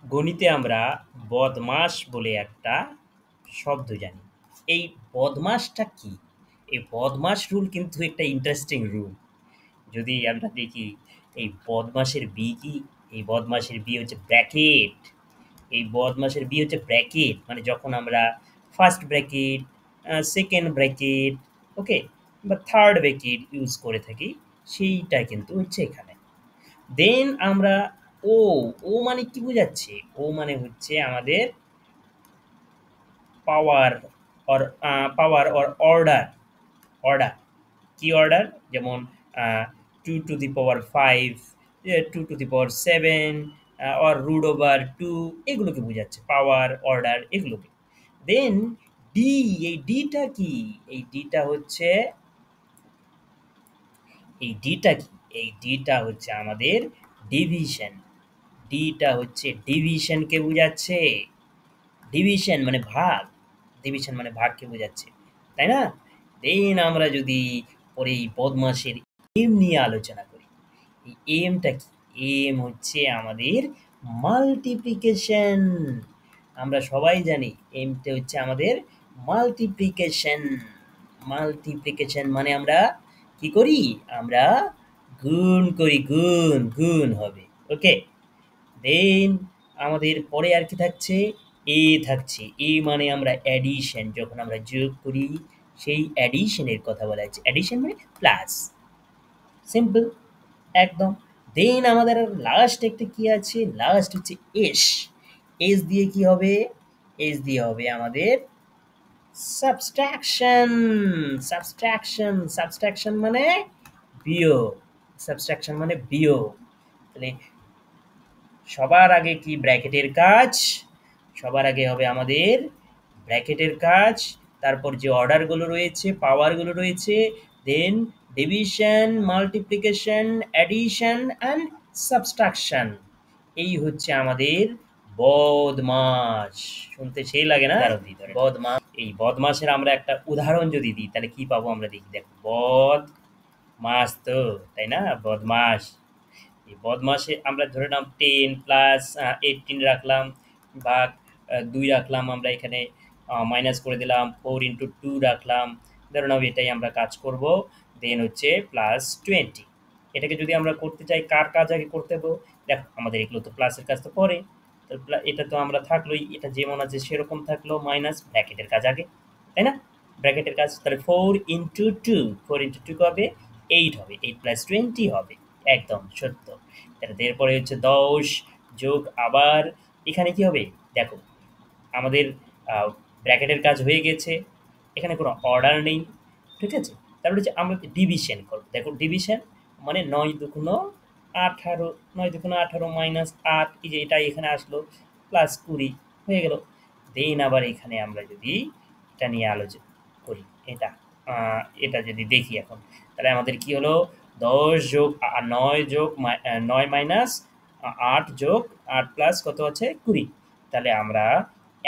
গণিতে আমরা বদমাস বলে একটা শব্দ জানি। এই বদমাসটা কি? এই বদমাস রুল কিন্তু একটা ইন্টারেস্টিং রুল। যদি আমরা দেখি এই বদমাসের বি কি? এই বদমাসের বি হচ্ছে ব্র্যাকেট। এই বদমাসের বি হচ্ছে ব্র্যাকেট। মানে যখন আমরা ফার্স্ট ব্র্যাকেট, সেকেন্ড ব্র্যাকেট, ওকে? বা থার্ড ব্র্যাকেট ইউজ করে থাকি, সেইটা কিন্তু হচ্ছে এখানে। দেন আমরা ও, ও মানে কি বোঝাচ্ছে? ও মানে হচ্ছে আমাদের পাওয়ার অর অর্ডার। অর্ডার কি অর্ডার? যেমন 2 to the power 5, 2 to the power 7, অর রুট ওভার 2, এগুলোকে বোঝাচ্ছে পাওয়ার অর্ডার এগুলোকে। দেন ডি, এই ডিটা কি? এই ডিটা হচ্ছে এই ডিটা কি? এই ডিটা হচ্ছে আমাদের ডিভিশন। ডিটা হচ্ছে ডিভিশনকে বোঝাচ্ছে। ডিভিশন মানে ভাগ। ডিভিশন মানে ভাগকে বোঝাচ্ছে। তাই না? দেন আমরা যদি পরে এই বদমাসের এম নিয়ে আলোচনা করি। এই এমটা কি? এম হচ্ছে আমাদের মাল্টিপ্লিকেশন। আমরা সবাই জানি এমটা হচ্ছে আমাদের মাল্টিপ্লিকেশন। মাল্টিপ্লিকেশন মানে আমরা কি করি? আমরা গুণ করি, গুণ, গুণ হবে। ওকে? দেন আমাদের পরে আর কি থাকছে? এ থাকছে। এ মানে আমরা অ্যাডিশন, যখন আমরা যোগ করি সেই অ্যাডিশনের কথা বলা হচ্ছে। অ্যাডিশন মানে প্লাস। সিম্পল, একদম। দেন আমাদের লাস্ট একটা কি আছে? লাস্ট হচ্ছে এস। এস দিয়ে কি হবে? এস দিয়ে হবে আমাদের সাবট্রাকশন। সাবট্রাকশন, সাবট্রাকশন মানে বিয়োগ। সাবট্রাকশন মানে বিয়োগ। তাহলে সবার আগে কি ব্র্যাকেটের কাজ? সবার আগে হবে আমাদের ব্র্যাকেটের কাজ। তারপর যে অর্ডারগুলো রয়েছে, পাওয়ারগুলো রয়েছে, then division, multiplication, addition and subtraction. এই হচ্ছে আমাদের বদমাস। শুনতে সেই লাগে না? বদমাস। এই বদমাসের আমরা একটা উদাহরণ যদি দিই তাহলে কি পাবো আমরা দেখি। দেখো, বদমাস তো, তাই না? বদমাস। এই বদমাসে আমরা ধরে নাও 10 প্লাস 18 রাখলাম, ভাগ 2 রাখলাম, আমরা এখানে মাইনাস করে দিলাম, 4 into 2 রাখলাম, ধরে নাও এটাই আমরা কাজ করব। দেন হচ্ছে প্লাস 20। এটাকে যদি আমরা করতে চাই, কার কাজ আগে করতে হবে? দেখো, আমাদের এগুলো তো প্লাসের কাজ তো পরে। তো এটা তো আমরা থাকলোই, এটা যেমন আছে সেরকম থাকলো, মাইনাস ব্র্যাকেটের কাজ আগে, তাই না? ব্র্যাকেটের কাজ তাহলে 4 into 2, 4 into 2 হবে 8, হবে 8 + 20 হবে, একদম সত্য। তাহলে এরপরে হচ্ছে 10 যোগ আবার এখানে কি হবে? দেখো, আমাদের ব্র্যাকেটের কাজ হয়ে গেছে, এখানে কোনো অর্ডার নেই, ঠিক আছে? তারপরে হচ্ছে আমরা ডিভিশন করবো। দেখো, ডিভিশন মানে 9 × 18, 9 × 18 -8, এই যে এটা এখানে আসলো, প্লাস 20 হয়ে গেল। দেন আবার এখানে আমরা যদি এটা নিয়ে আলোচনা করি, এটা এটা যদি দেখি এখন, তাহলে আমাদের কি হলো? 10 যোগ 9 যোগ 9 মাইনাস 8 যোগ 8 প্লাস কত আছে? 20। তাহলে আমরা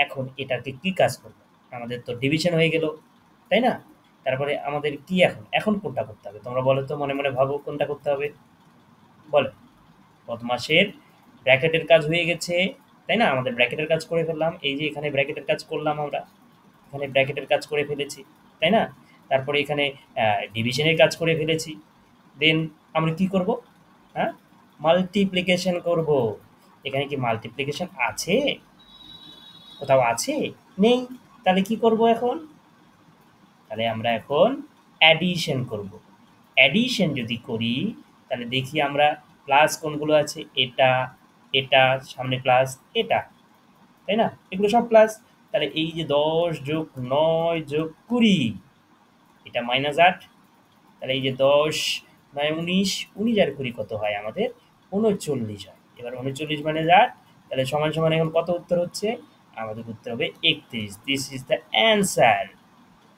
এখন এটাকে কি কাজ করব? আমাদের তো ডিভিশন হয়ে গেল, তাই না? তারপরে আমাদের কি এখন? এখন কোনটা করতে হবে? তোমরা বলো তো, মনে, মনে ভাবো কোনটা করতে হবে? বলো। বদমাসের ব্র্যাকেটের কাজ হয়ে গেছে, তাই না? আমাদের ব্র্যাকেটের কাজ করে ফেললাম। এই যে এখানে ব্র্যাকেটের কাজ করলাম আমরা। এখানে ব্র্যাকেটের কাজ করে ফেলেছি, তাই না? তারপরে এখানে ডিভিশনের কাজ করে ফেলেছি। দেন আমরা কি করব? হ্যাঁ? মাল্টিপ্লিকেশন করব। এখানে কি মাল্টিপ্লিকেশন আছে? কোথাও আছে? নেই। তাহলে কি করব এখন? তাহলে আমরা এখন অ্যাডিশন করব। অ্যাডিশন যদি করি তাহলে দেখি আমরা প্লাস কোনগুলো আছে? এটা, এটা, সামনে প্লাস, এটা, তাই না? এগুলো সব প্লাস। তাহলে এই যে 10 যোগ 9 যোগ 20, এটা -8। তাহলে এই যে 10 9 19, 19 আর 20 কত হয় আমাদের? 39 হয়। এবার 39 -8, তাহলে সমান সমান এখন কত উত্তর হচ্ছে? আমাদের উত্তর হবে 31। This is the answer.